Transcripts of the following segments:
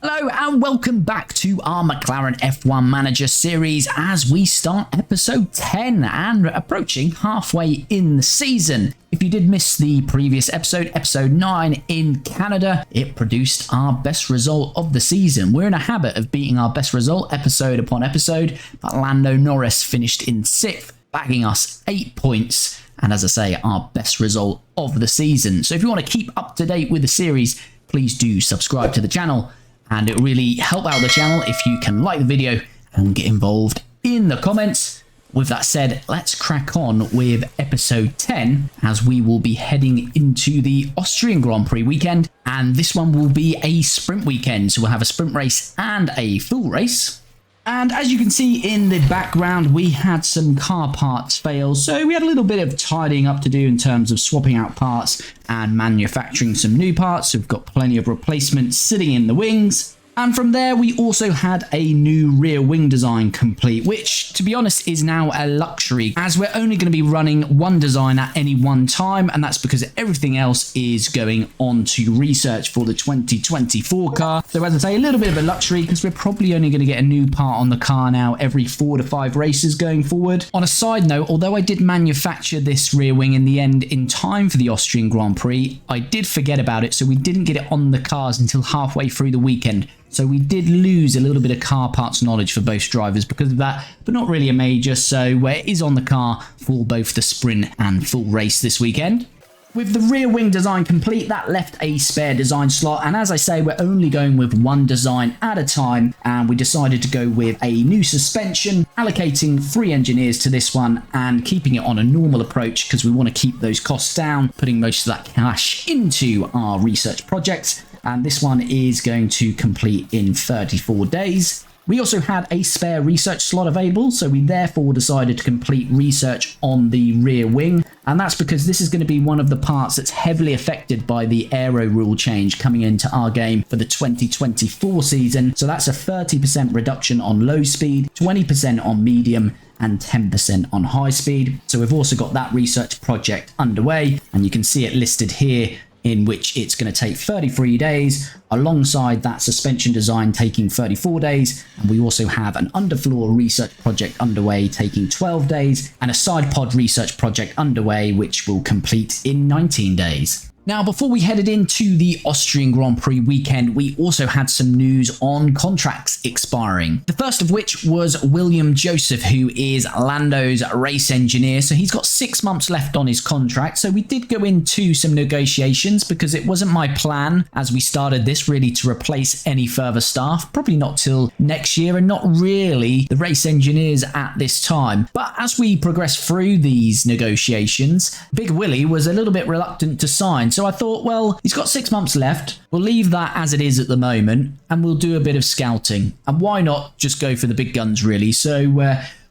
Hello and welcome back to our McLaren F1 Manager Series as we start episode 10 and approaching halfway in the season. If you did miss the previous episode, episode 9 in Canada, it produced our best result of the season. We're in a habit of beating our best result episode upon episode, but Lando Norris finished in 6th, bagging us 8 points. And as I say, our best result of the season. So if you want to keep up to date with the series, please do subscribe to the channel. And it really help out the channel if you can like the video and get involved in the comments. With that said, let's crack on with episode 10 as we will be heading into the Austrian Grand Prix weekend. And this one will be a sprint weekend. So we'll have a sprint race and a full race. And as you can see in the background, we had some car parts fails. So we had a little bit of tidying up to do in terms of swapping out parts and manufacturing some new parts. So we've got plenty of replacements sitting in the wings. And from there, we also had a new rear wing design complete, which, to be honest, is now a luxury, as we're only going to be running one design at any one time, and that's because everything else is going on to research for the 2024 car. So as I say, a little bit of a luxury, because we're probably only going to get a new part on the car now every 4 to 5 races going forward. On a side note, although I did manufacture this rear wing in the end in time for the Austrian Grand Prix, I did forget about it, so we didn't get it on the cars until halfway through the weekend. So we did lose a little bit of car parts knowledge for both drivers because of that, but not really a major. So it is on the car for both the sprint and full race this weekend. With the rear wing design complete, that left a spare design slot. And as I say, we're only going with one design at a time. And we decided to go with a new suspension, allocating 3 engineers to this one and keeping it on a normal approach because we want to keep those costs down, putting most of that cash into our research projects. And this one is going to complete in 34 days. We also had a spare research slot available, so we therefore decided to complete research on the rear wing. And that's because this is going to be one of the parts that's heavily affected by the aero rule change coming into our game for the 2024 season. So that's a 30% reduction on low speed, 20% on medium, and 10% on high speed. So we've also got that research project underway, and you can see it listed here, in which it's going to take 33 days, alongside that suspension design taking 34 days. And we also have an underfloor research project underway taking 12 days, and a side pod research project underway, which will complete in 19 days. Now, before we headed into the Austrian Grand Prix weekend, we also had some news on contracts expiring. The first of which was William Joseph, who is Lando's race engineer. So he's got 6 months left on his contract. So we did go into some negotiations because it wasn't my plan as we started this really to replace any further staff. Probably not till next year, and not really the race engineers at this time. But as we progressed through these negotiations, Big Willie was a little bit reluctant to sign. So I thought, well, he's got 6 months left. We'll leave that as it is at the moment, and we'll do a bit of scouting. And why not just go for the big guns, really? So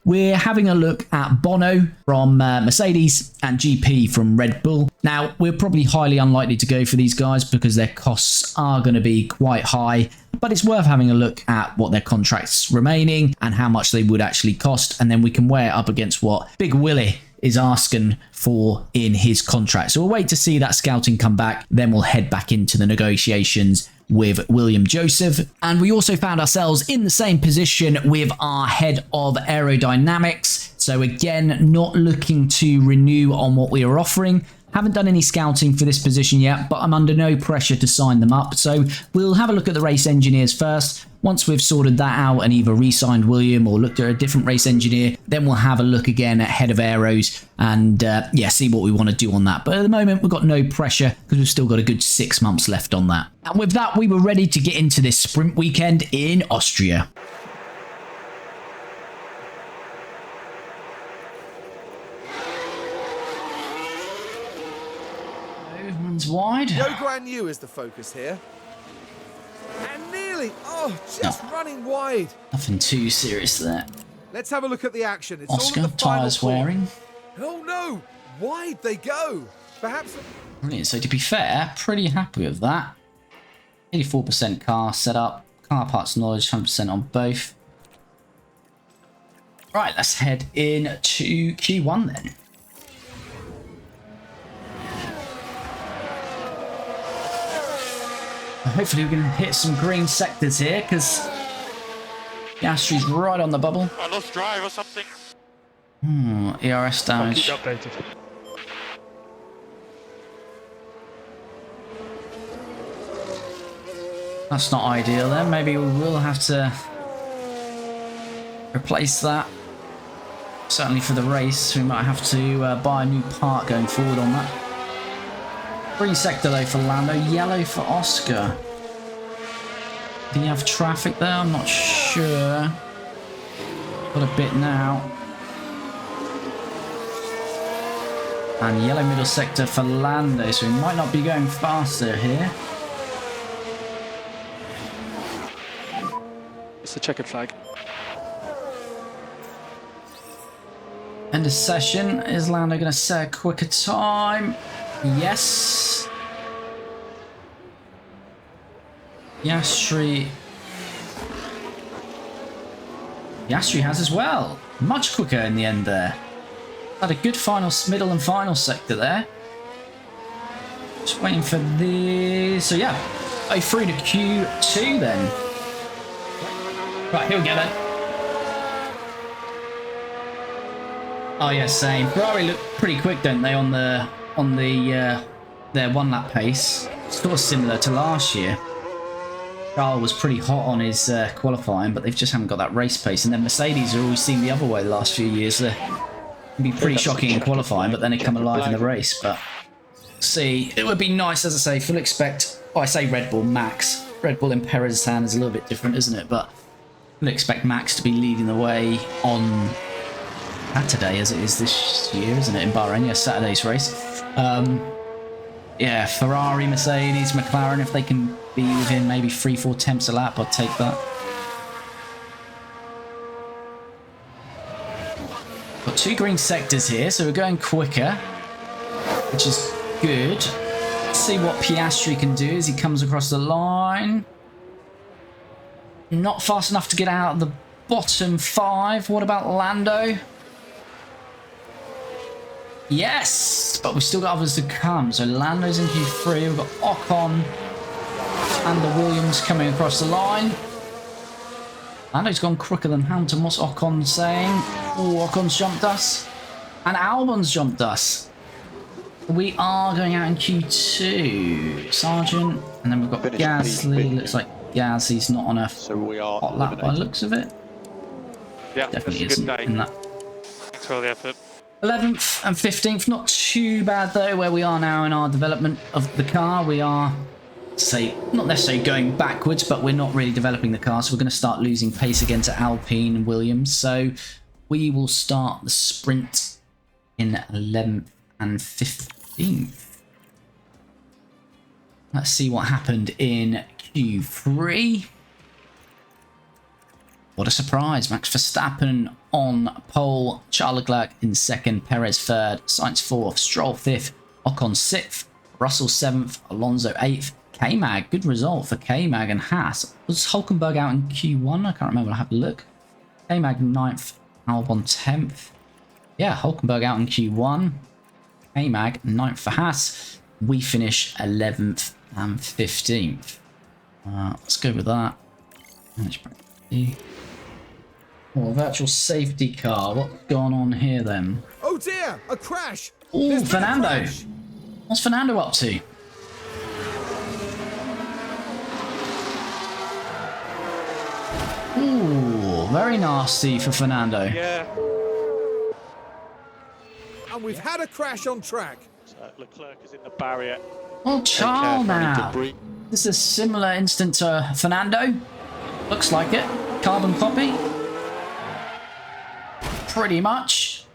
we're having a look at Bono from Mercedes and GP from Red Bull. Now, we're probably highly unlikely to go for these guys because their costs are going to be quite high. But it's worth having a look at what their contracts remaining and how much they would actually cost. And then we can weigh it up against what Big Willie is asking for in his contract. So we'll wait to see that scouting come back. Then we'll head back into the negotiations with William Joseph. And we also found ourselves in the same position with our head of aerodynamics. So again, not looking to renew on what we are offering. Haven't done any scouting for this position yet, but I'm under no pressure to sign them up. So we'll have a look at the race engineers first. Once we've sorted that out and either re-signed William or looked at a different race engineer, then we'll have a look again at head of aeros and see what we want to do on that. But at the moment, we've got no pressure because we've still got a good 6 months left on that. And with that, we were ready to get into this sprint weekend in Austria. One's wide. No Guan Yu is the focus here. And nearly, just running wide. Nothing too serious there. Let's have a look at the action. It's Oscar, all at the final tyres four. wearing. Oh no, wide they go. Perhaps. Brilliant. So to be fair, pretty happy with that. 84% car setup, car parts knowledge, 100% on both. Right, let's head in to Q1 then. Hopefully we can hit some green sectors here, because Piastri's right on the bubble. I lost drive or something. ERS I'll damage. keep you updated. That's not ideal then. Maybe we will have to replace that. Certainly for the race, we might have to buy a new part going forward on that. Green sector though for Lando, yellow for Oscar. Do you have traffic there? I'm not sure. Got a bit now. And yellow middle sector for Lando, so we might not be going faster here. It's a checkered flag. End of session. Is Lando going to set a quicker time? Yes. Piastri has as well. Much quicker in the end there. Had a good final, middle and final sector there. Just waiting for the... So yeah, through to Q2 then. Right, here we go then. Oh yeah, same. Ferrari look pretty quick, don't they, on their one lap pace. Sort of similar to last year. Charles was pretty hot on his qualifying, but they just haven't got that race pace. And then Mercedes have always seemed the other way the last few years. They can be pretty shocking in qualifying, but then they come alive in the race. But see, it would be nice, as I say, full expect. Oh, I say Red Bull, Max. Red Bull in Perez's hand is a little bit different, isn't it? But we'll expect Max to be leading the way on Saturday, as it is this year, isn't it? In Bahrain, yes, Saturday's race. Yeah, Ferrari, Mercedes, McLaren, if they can be within maybe 3-4 tenths a lap, I'd take that. Got 2 green sectors here, so we're going quicker, which is good. Let's see what Piastri can do as he comes across the line. Not fast enough to get out of the bottom 5. What about Lando? Yes, but we've still got others to come. So Lando's in Q3. We've got Ocon and the Williams coming across the line. Lando's gone quicker than Hamilton. What's Ocon saying? Oh, Ocon's jumped us. And Albon's jumped us. We are going out in Q2. Sargent. And then we've got Gasly. Looks like Gasly's not on a hot lap by the looks of it. Yeah, Definitely that's a isn't good day. in that. Thanks for all the effort. 11th and 15th, not too bad though, where we are now in our development of the car. We are, say, not necessarily going backwards, but we're not really developing the car, so we're going to start losing pace again to Alpine and Williams. So we will start the sprint in 11th and 15th. Let's see what happened in Q3. What a surprise. Max Verstappen on pole, Charles Leclerc in 2nd, Perez 3rd, Sainz 4th, Stroll 5th, Ocon 6th, Russell 7th, Alonso 8th, K-Mag, good result for K-Mag and Haas. Was Hulkenberg out in Q1? I can't remember, I'll have a look. K-Mag 9th, Albon 10th. Yeah, Hulkenberg out in Q1. K-Mag 9th for Haas. We finish 11th and 15th. Let's go with that. Oh, virtual safety car. What's going on here then? Oh dear, a crash! Oh, Fernando. What's Fernando up to? Ooh, very nasty for Fernando. Yeah. And we've had a crash on track. So Leclerc is in the barrier. Oh, Charles now. This is a similar instance to Fernando. Looks like it. Carbon copy. Pretty much.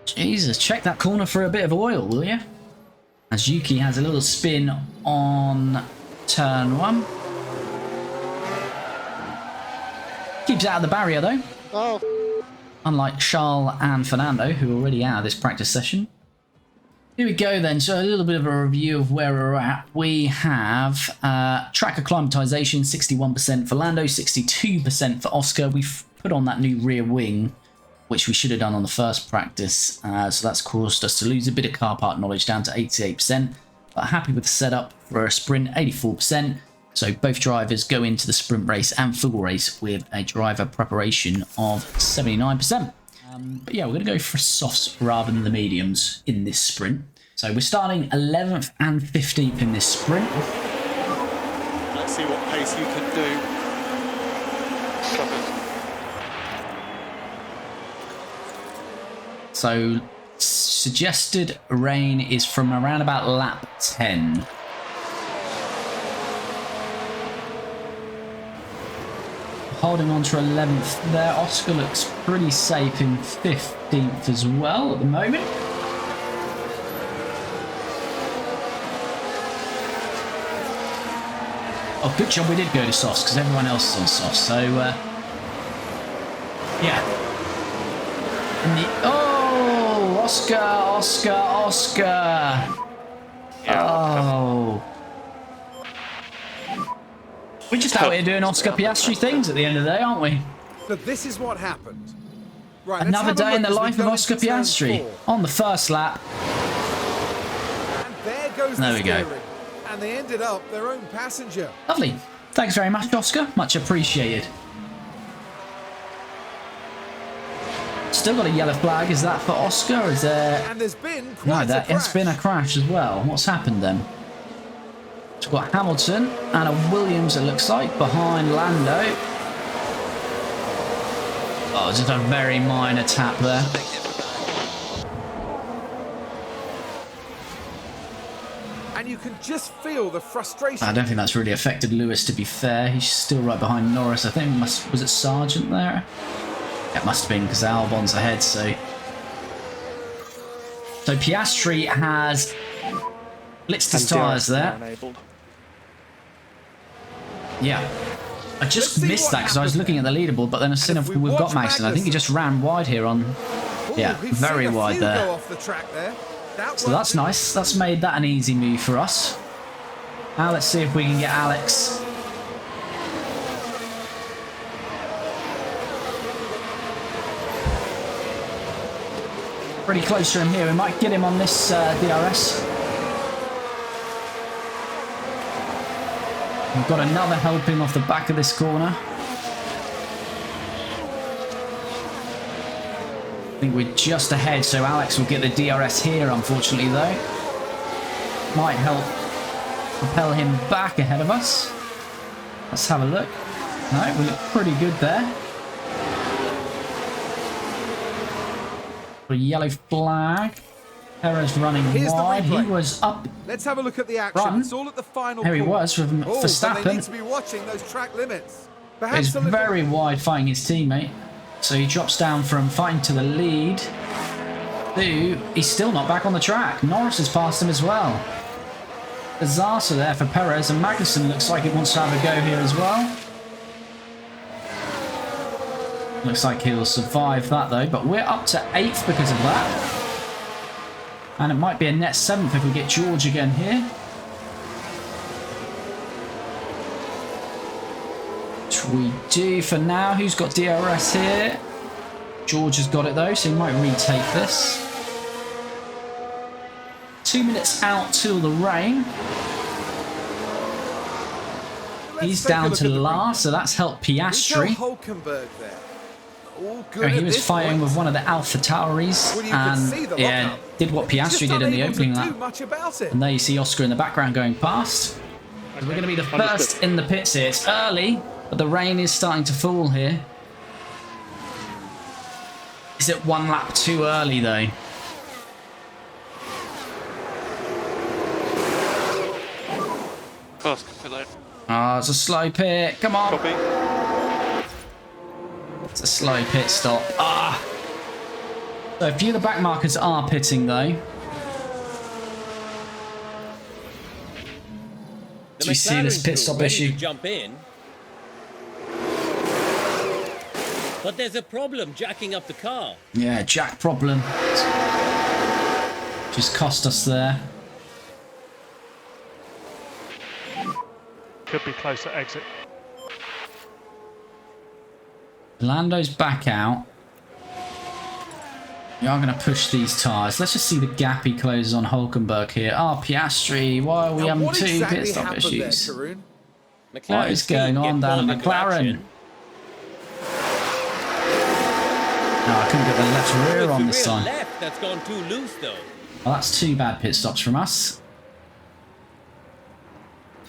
Jesus, check that corner for a bit of oil, will you? As Yuki has a little spin on turn 1. Keeps out of the barrier though. Oh. Unlike Charles and Fernando, who are already out of this practice session. Here we go then, so a little bit of a review of where we're at. We have track acclimatization, 61% for Lando, 62% for Oscar. We've put on that new rear wing, which we should have done on the first practice. So that's caused us to lose a bit of car park knowledge down to 88%. But happy with the setup for a sprint, 84%. So both drivers go into the sprint race and full race with a driver preparation of 79%. But yeah, we're going to go for softs rather than the mediums in this sprint. So we're starting 11th and 15th in this sprint. Let's see what pace you can do. So suggested rain is from around about lap 10. Holding on to 11th there. Oscar looks pretty safe in 15th as well at the moment. Oh, good job we did go to softs because everyone else is on softs. So, yeah. Oh, Oscar. Yeah, Oh. We're just out here doing Oscar Piastri things at the end of the day, aren't we? So this is what happened. Right, let's Another have a day in look the as we life of go Oscar into turn Piastri. 4. On the first lap. And there goes There the we go. steering. And they ended up their own passenger. Lovely. Thanks very much, Oscar. Much appreciated. Still got a yellow flag. Is that for Oscar? Or is there... And there's been No, quite a there has crash. been a crash as well. What's happened then? So we've got Hamilton and a Williams, it looks like, behind Lando. Oh, just a very minor tap there. And you can just feel the frustration. I don't think that's really affected Lewis, to be fair. He's still right behind Norris. I think was it Sargent there? It must have been because Albon's ahead, so Piastri has blitzed his tyres there. Yeah. I just see missed what that because I was happened looking at the leaderboard, but then I've seen if we we've got watch Maxton. I think he Magnussen- just ran wide here on... Ooh, Yeah, we've very seen a wide few there. Go off the track there. That So that's nice. That's made that an easy move for us. Now let's see if we can get Alex. Pretty close to him here. We might get him on this DRS. We've got another helping off the back of this corner. I think we're just ahead, so Alex will get the DRS here, unfortunately, though. Might help propel him back ahead of us. Let's have a look. No, we look pretty good there. A yellow flag. Perez running Here's the wide. He replay. was up. Let's have a look at the action. Run. It's all at the final There he corner. was with But they need Verstappen. to be watching those track limits. He's Perhaps a little very wide fighting his teammate. So he drops down from fighting to the lead. He's still not back on the track. Norris has passed him as well. Disaster there for Perez, and Magnussen looks like he wants to have a go here as well. Looks like he'll survive that though, but we're up to 8th because of that. And it might be a net 7th if we get George again here. Which we do for now. Who's got DRS here? George has got it though, so he might retake this. 2 minutes out till the rain. Let's He's take a down look to at the last, so that's helped Piastri. Nico Hülkenberg there. All good He at was this fighting point. with one of the Alpha Tauris Well, you can see and the yeah, lockup. did what Just Piastri did in the unable to opening do lap. much about it. And there you see Oscar in the background going past. So we're going to be the first in the pits here. It's early, but the rain is starting to fall here. Is it one lap too early though? Oh, it's a slow pit. Come on. Copy. It's a slow pit stop. Ah. So a few of the back markers are pitting though. Do we see this pit stop issue? Jump in. But there's a problem jacking up the car. Yeah, jack problem. Just cost us there. Could be close to exit. Lando's back out. We are going to push these tyres. Let's just see the gap he closes on Hulkenberg here. Oh, Piastri, why are we having what two exactly pit stop happened issues? there, Karun? What is going on down at McLaren? No, I couldn't get the left rear on this time. Left that's gone too loose though. Well, that's 2 bad pit stops from us.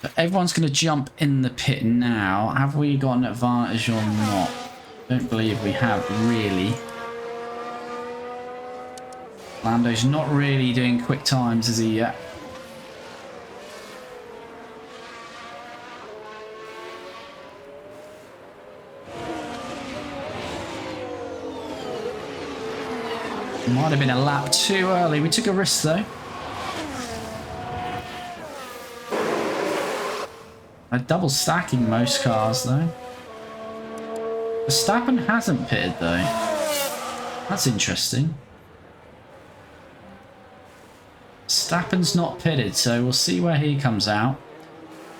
But everyone's going to jump in the pit now. Have we got an advantage or not? Don't believe we have, really. Lando's not really doing quick times, is he, yet? Might have been a lap too early. We took a risk, though. They're double stacking most cars, though. Verstappen hasn't pitted, though. That's interesting. Verstappen's not pitted, so we'll see where he comes out.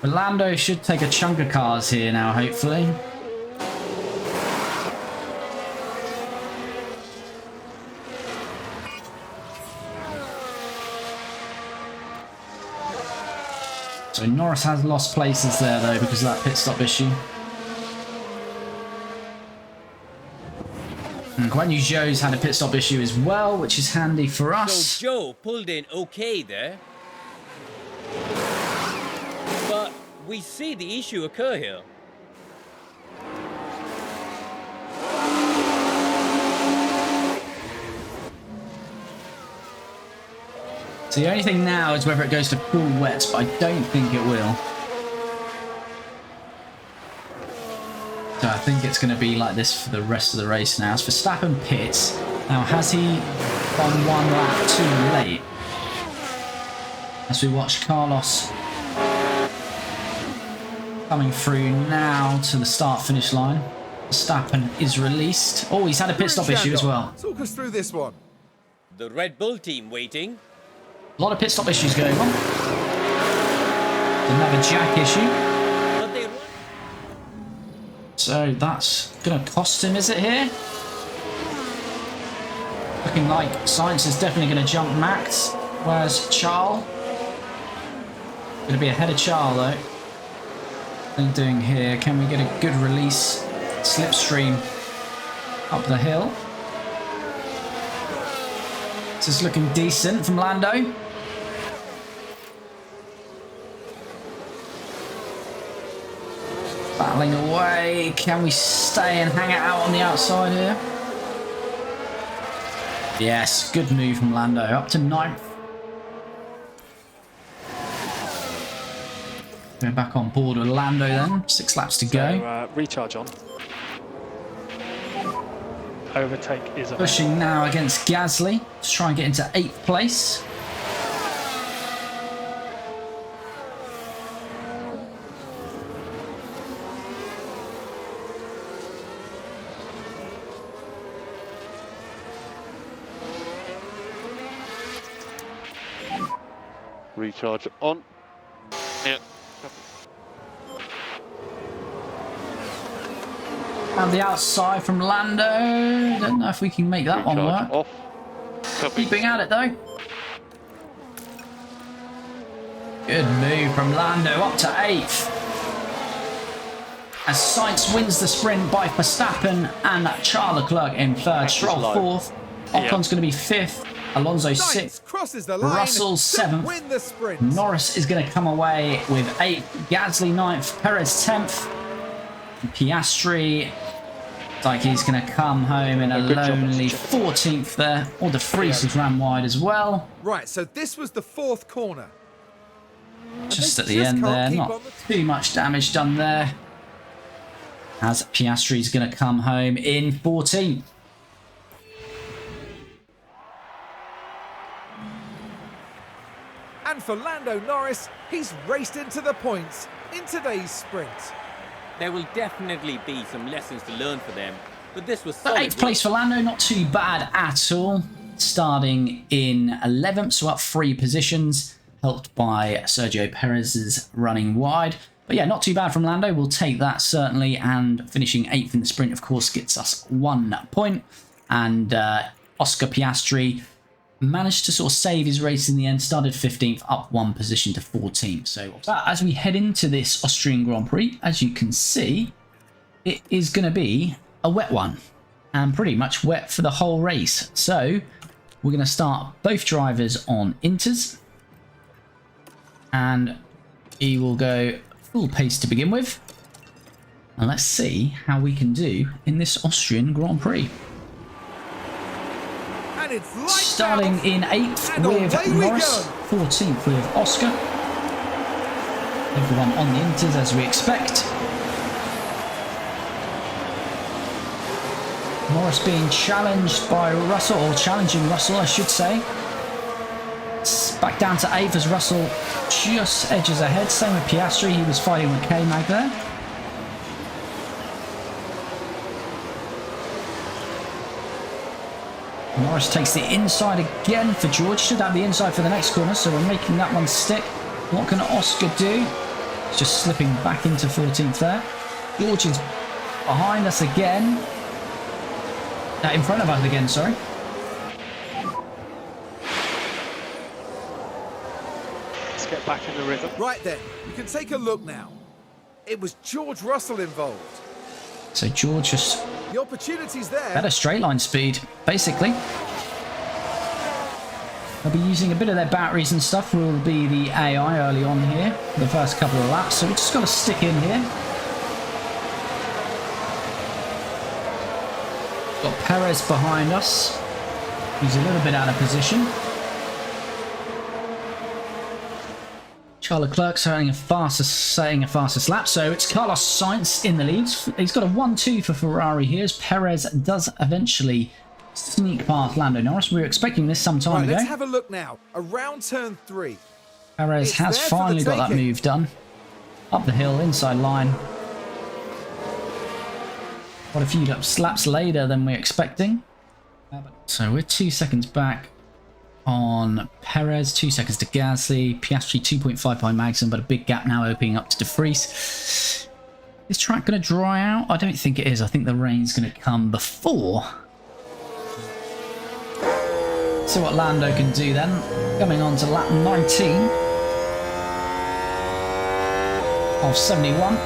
But Lando should take a chunk of cars here now, hopefully. So Norris has lost places there, though, because of that pit stop issue. And Guan Yu Zhou's had a pit stop issue as well, which is handy for us. So Joe pulled in okay there. But we see the issue occur here. So the only thing now is whether it goes to cool wets, but I don't think it will. So I think it's going to be like this for the rest of the race now. As Verstappen pits. Now, has he gone 1 lap too late? As we watch Carlos coming through now to the start-finish line. Verstappen is released. Oh, he's had a pit stop issue as well. Talk us through this one. The Red Bull team waiting. A lot of pit stop issues going on. Another jack issue. But they run. So that's going to cost him, is it here? Looking like Sainz is definitely going to jump Max. Whereas Charles? Going to be ahead of Charles though. What are they doing here? Can we get a good release? Slipstream up the hill. This is looking decent from Lando. Battling away. Can we stay and hang it out on the outside here? Yes, good move from Lando. Up to 9th. Going back on board with Lando then. 6 laps to go. So, recharge on. Overtake is on. Pushing now against Gasly to try and get into 8th place. Recharge on. Yeah. And the outside from Lando. Don't know if we can make that one Recharge work. off. Copy. Keeping at it though. Good move from Lando up to 8th. As Sainz wins the sprint by Verstappen and Charles Leclerc in 3rd, Stroll 4th. Ocon's going to be 5th. Alonso 6th. Crosses the line. Russell 7th. Win the sprint. Norris is going to come away with 8th. Gasly 9th. Perez 10th. Piastri, like he's going to come home in a lonely 14th there. Or the Vries has ran wide as well. Right, so this was the 4th corner. Just at the end there, not too much damage done there. As Piastri's going to come home in 14th. And for Lando Norris, he's raced into the points in today's sprint. There will definitely be some lessons to learn for them. But this was But solid 8th place for Lando, not too bad at all. Starting in 11th, so up 3 positions. Helped by Sergio Perez's running wide. But yeah, not too bad from Lando. We'll take that certainly. And finishing 8th in the sprint, of course, gets us 1 point. And Oscar Piastri managed to sort of save his race in the end, started 15th, up 1 position to 14th. So as we head into this Austrian Grand Prix, as you can see, it is going to be a wet one and pretty much wet for the whole race. So we're going to start both drivers on inters and he will go full pace to begin with. And let's see how we can do in this Austrian Grand Prix. Starting in 8th with Norris, 14th with Oscar. Everyone on the inters as we expect. Norris being challenged by Russell, or challenging Russell I should say. Back down to 8th as Russell just edges ahead. Same with Piastri, he was fighting with K-Mag there. Norris takes the inside again for George. Should have the inside for the next corner, so we're making that one stick. What can Oscar do? He's just slipping back into 14th there. George is behind us again. In front of us again, sorry. Let's get back in the rhythm. Right then, you can take a look now. It was George Russell involved. So George just The opportunity's there. better straight line speed, basically. They'll be using a bit of their batteries and stuff. Will be the AI early on here, for the first couple of laps. So we just got to stick in here. Got Perez behind us. He's a little bit out of position. Charles Leclerc setting a fastest lap, so it's Carlos Sainz in the lead. He's got a 1-2 for Ferrari here, as Perez does eventually sneak past Lando Norris. We were expecting this some time ago. Let's have a look now. Around turn 3. Perez has finally got that move done. Up the hill, inside line. What a few laps later than we're expecting. So we're 2 seconds back on Perez, 2 seconds to Gasly, Piastri 2.5 by Magnussen, but a big gap now opening up to De Vries. Is track going to dry out? I don't think it is. I think the rain's going to come before. See what Lando can do then. Coming on to lap 19 of 71.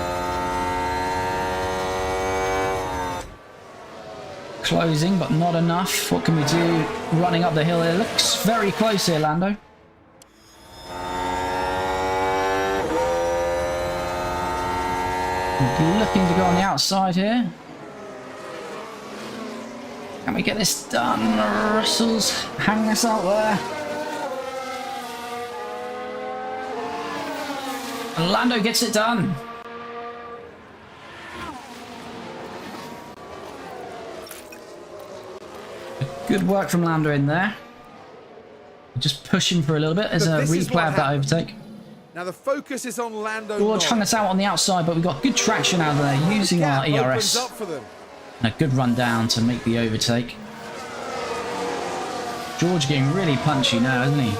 Closing, but not enough. What can we do running up the hill? It looks very close here, Lando. Looking to go on the outside here. Can we get this done? Russell's hanging us out there. And Lando gets it done. Good work from Lando in there. Just push him for a little bit as a replay of that overtake. Now the focus is on Lando. George hung us out on the outside, but we got good traction out of there using our ERS. And a good run down to make the overtake. George getting really punchy now, isn't he?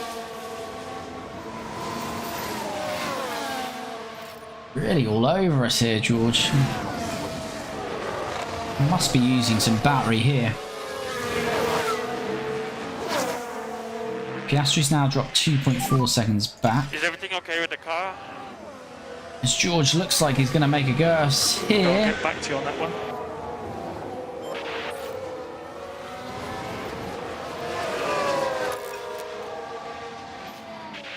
Really all over us here, George. Must be using some battery here. Piastri's now dropped 2.4 seconds back. Is everything okay with the car? As George looks like he's going to make a go here. I'll get back to you on that one.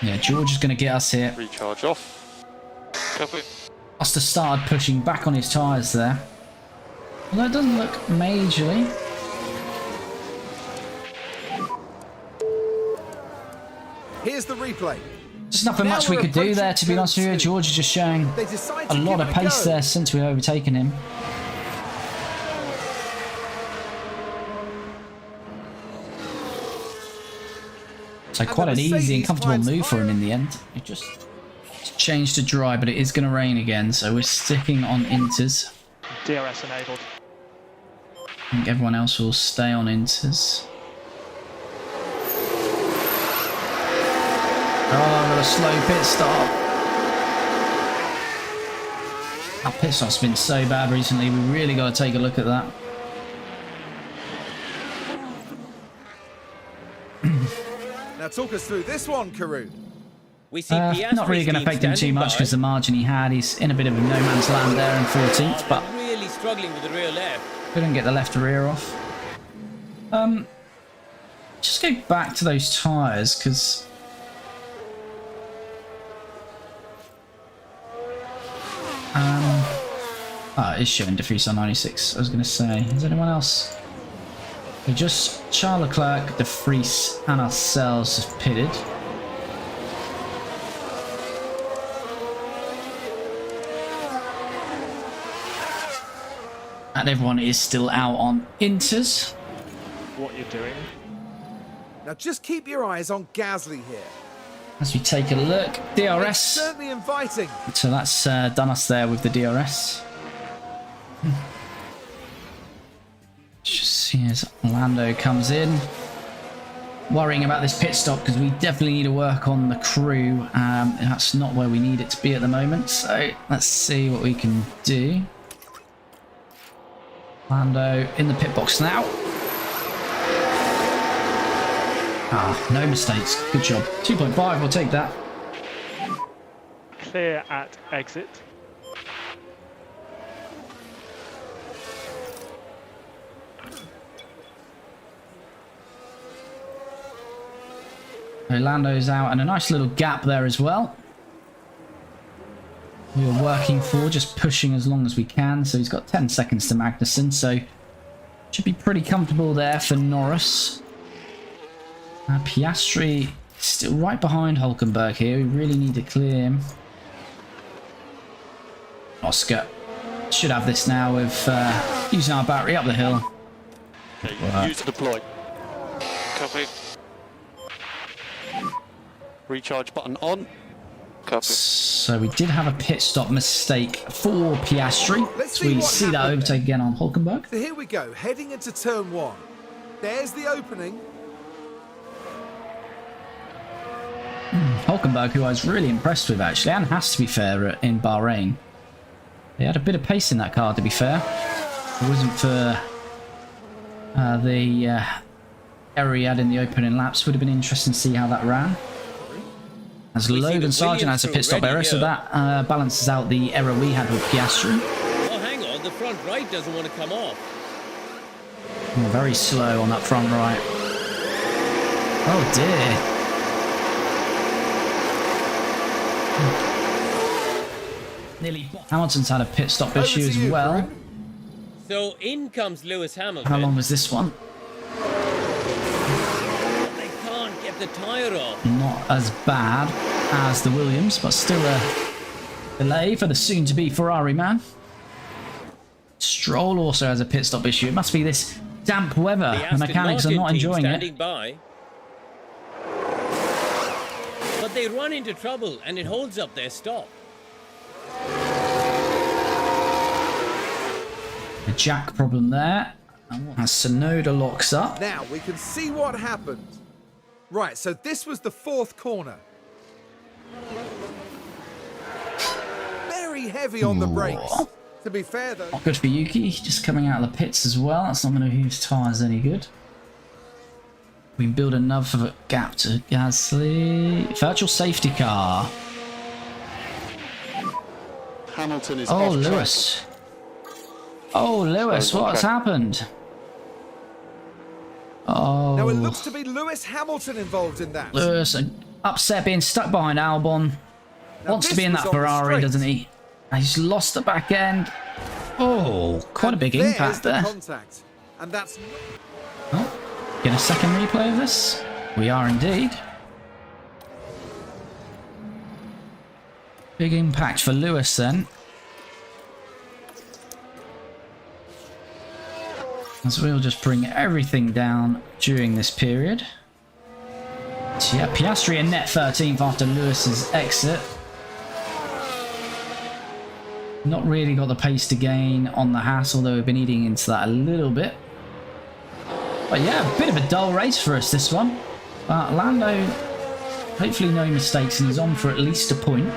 Yeah, George is going to get us here. Recharge off. Copy. Must have started pushing back on his tyres there. Although it doesn't look majorly. Here's the replay. There's nothing much we could do there, to be honest with you. George is just showing a lot of pace there since we've overtaken him. So quite an easy and comfortable move for him in the end. It just changed to dry, but it is going to rain again, so we're sticking on inters. DRS enabled. I think everyone else will stay on inters. Oh, with a slow pit stop. Our pit stop's been so bad recently, we really got to take a look at that. Now talk us through this one, Karun. We see Piastri's Not really going to team affect him too standing much by. because the margin he had, he's in a bit of a no man's land there in 14th, but Really struggling with the rear left. couldn't get the left rear off. Just go back to those tyres because it is showing defeats on 96. I was going to say, is anyone else? So just Charles Leclerc, De Vries, and ourselves have pitted. And everyone is still out on inters. What you're doing. Now just keep your eyes on Gasly here. As we take a look, It's DRS. certainly inviting. So that's done us there with the DRS. Just see as Lando comes in. Worrying about this pit stop because we definitely need to work on the crew. That's not where we need it to be at the moment. So let's see what we can do. Lando in the pit box now. Ah, no mistakes. Good job. 2.5, we'll take that. Clear at exit. Lando's out and a nice little gap there as well. We were working for just pushing as long as we can, so he's got 10 seconds to Magnussen, so should be pretty comfortable there for Norris. Piastri still right behind Hulkenberg here. We really need to clear him. Oscar should have this now with using our battery up the hill. Okay, use to deploy. Copy. Recharge button on. Copy. So we did have a pit stop mistake for Piastri. Let's So see we what see that happened overtake again on Hulkenberg. So here we go, heading into turn one. There's the opening. Hulkenberg, who I was really impressed with actually, and has to be fair in Bahrain. He had a bit of pace in that car, to be fair. If it wasn't for the error he had in the opening laps, would have been interesting to see how that ran. As We see Logan the Sargent has a pit stop Williams error, so already that balances out the error we had with Piastri. Oh, hang on. The front right doesn't want to come off. Oh, very slow on that front right. Oh dear. Nearly. Hamilton's had a pit stop Over issue to as you, well. Karun. So in comes Lewis Hamilton. How long was this one? They can't get the tyre off. Not as bad as the Williams, but still a delay for the soon-to-be Ferrari man. Stroll also has a pit stop issue. It must be this damp weather. The The Aston mechanics are Martin not team enjoying standing it. by. But they run into trouble and it holds up their stop. A jack problem there. As Sonoda locks up. Now we can see what happened. Right, so this was the fourth corner. Very heavy on the brakes. To be fair though, Not good for Yuki. Just coming out of the pits as well. That's not going to do his tyres any good. We build another gap to Gasly. Virtual safety car. Hamilton is Oh, off track. Lewis. Oh, Lewis, Sorry, what's okay. happened? now it Oh, looks to be Lewis Hamilton involved in that. Lewis, upset being stuck behind Albon. Now Wants to this be in was that on the Ferrari, straight. doesn't he? And he's lost the back end. Oh, quite a And big there's impact the there. contact. And that's Oh, get a second replay of this? We are indeed. Big impact for Lewis then. As we'll just bring everything down during this period. So yeah, Piastri in net 13th after Lewis's exit. Not really got the pace to gain on the Haas, although we've been eating into that a little bit. But yeah, a bit of a dull race for us, this one. But Lando, hopefully no mistakes, and he's on for at least a point.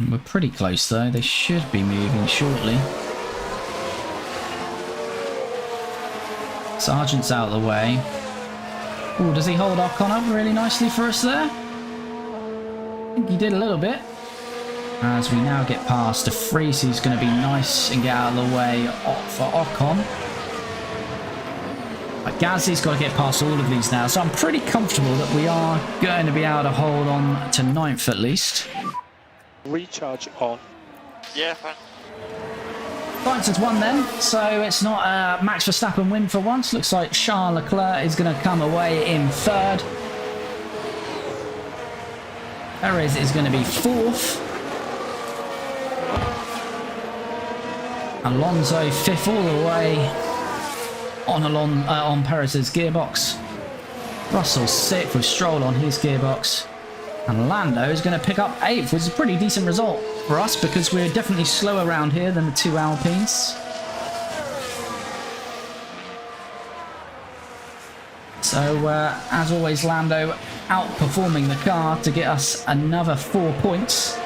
We're pretty close though, they should be moving shortly. Sargent's out of the way. Oh, does he hold Ocon up really nicely for us there? I think he did a little bit. As we now get past De Vries, who's going to be nice and get out of the way for Ocon. But Gasly's got to get past all of these now, so I'm pretty comfortable that we are going to be able to hold on to 9th at least. Recharge on. Yeah, fine. Sainz has won then, so it's not a Max Verstappen win for once. Looks like Charles Leclerc is going to come away in 3rd. Perez is going to be 4th. Alonso 5th all the way on Perez's gearbox. Russell 6th with Stroll on his gearbox. And Lando is going to pick up 8th, which is a pretty decent result for us because we're definitely slower around here than the 2 Alpines. So, as always, Lando outperforming the car to get us another 4 points.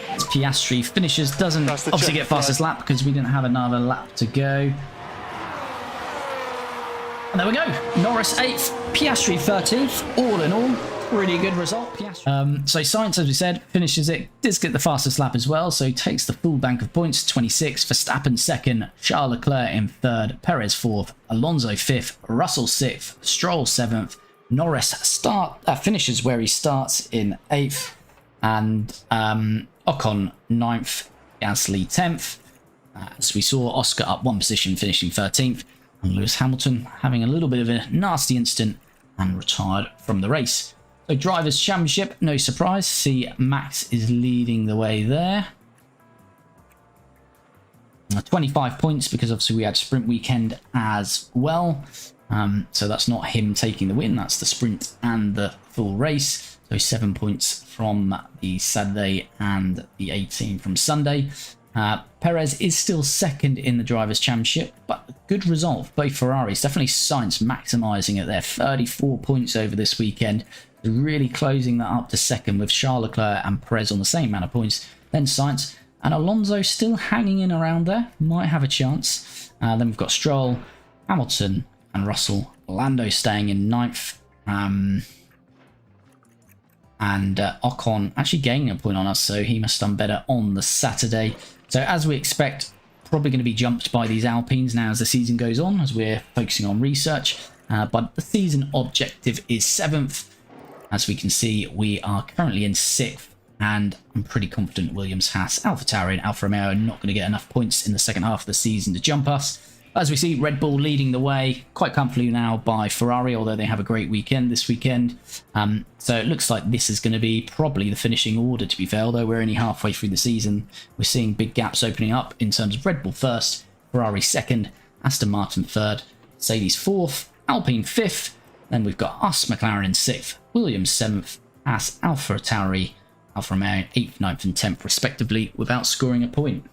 As Piastri finishes, doesn't obviously get fastest lap because we didn't have another lap to go. And there we go. Norris 8th, Piastri 13th. All in all, pretty good result. Piastri. So Sainz, as we said, finishes it. Does get the fastest lap as well, so he takes the full bank of points. 26. Verstappen 2nd, Charles Leclerc in 3rd, Perez 4th, Alonso 5th, Russell 6th, Stroll 7th. Norris finishes where he starts in 8th, and Ocon 9th, Gasly 10th. As we saw, Oscar up 1 position, finishing 13th. And Lewis Hamilton having a little bit of a nasty incident and retired from the race. So Drivers' Championship, no surprise. See, Max is leading the way there. 25 points because obviously we had sprint weekend as well. So that's not him taking the win. That's the sprint and the full race. So 7 points from the Saturday and the 18 from Sunday. Perez is still 2nd in the Drivers' Championship, but a good result for both Ferraris. Definitely Sainz maximising it there. 34 points over this weekend. Really closing that up to 2nd with Charles Leclerc and Perez on the same amount of points. Then Sainz and Alonso still hanging in around there. Might have a chance. Then we've got Stroll, Hamilton and Russell. Lando staying in 9th. And Ocon actually gaining a point on us, so he must have done better on the Saturday. So as we expect, probably going to be jumped by these Alpines now as the season goes on, as we're focusing on research. But the season objective is 7th. As we can see, we are currently in 6th, and I'm pretty confident Williams, Haas, AlphaTauri and Alfa Romeo are not going to get enough points in the second half of the season to jump us. As we see, Red Bull leading the way quite comfortably now by Ferrari, although they have a great weekend this weekend. So it looks like this is going to be probably the finishing order, to be fair, although we're only halfway through the season. We're seeing big gaps opening up in terms of Red Bull 1st, Ferrari 2nd, Aston Martin 3rd, Mercedes 4th, Alpine 5th. Then we've got us, McLaren in 6th, Williams 7th, Haas, AlphaTauri, Alfa Romeo 8th, 9th and 10th respectively, without scoring a point.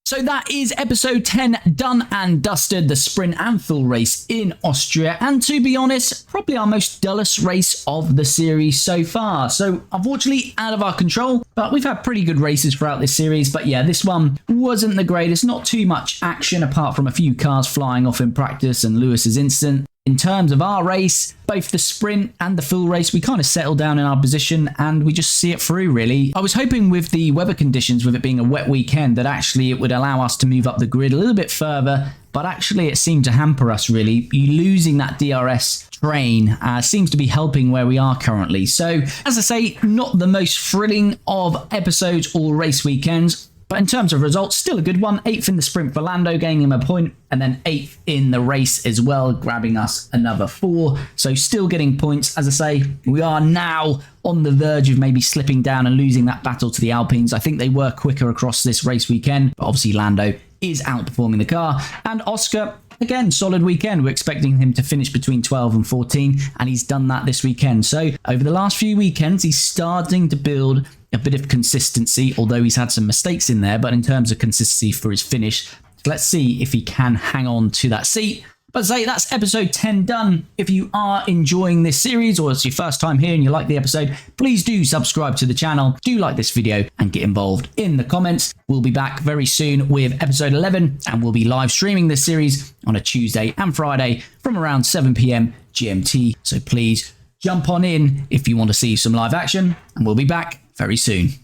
So that is episode 10 done and dusted, the sprint and full race in Austria. And to be honest, probably our most dullest race of the series so far. So unfortunately out of our control, but we've had pretty good races throughout this series. But yeah, this one wasn't the greatest. Not too much action apart from a few cars flying off in practice and Lewis's incident. In terms of our race, both the sprint and the full race, we kind of settled down in our position and we just see it through, really. I was hoping with the weather conditions, with it being a wet weekend, that actually it would allow us to move up the grid a little bit further, but actually it seemed to hamper us, really. Losing that DRS train seems to be helping where we are currently. So, as I say, not the most thrilling of episodes or race weekends. But in terms of results, still a good one. 8th in the sprint for Lando, gaining him a point. And then 8th in the race as well, grabbing us another 4. So still getting points. As I say, we are now on the verge of maybe slipping down and losing that battle to the Alpines. I think they were quicker across this race weekend. But obviously Lando is outperforming the car. And Oscar, again, solid weekend. We're expecting him to finish between 12 and 14. And he's done that this weekend. So over the last few weekends, he's starting to build a bit of consistency, although he's had some mistakes in there. But in terms of consistency for his finish, let's see if he can hang on to that seat. But say that's episode 10 done. If you are enjoying this series or it's your first time here and you like the episode, please do subscribe to the channel, do like this video and get involved in the comments. We'll be back very soon with episode 11 and we'll be live streaming this series on a Tuesday and Friday from around 7 PM GMT. So please jump on in if you want to see some live action and we'll be back very soon.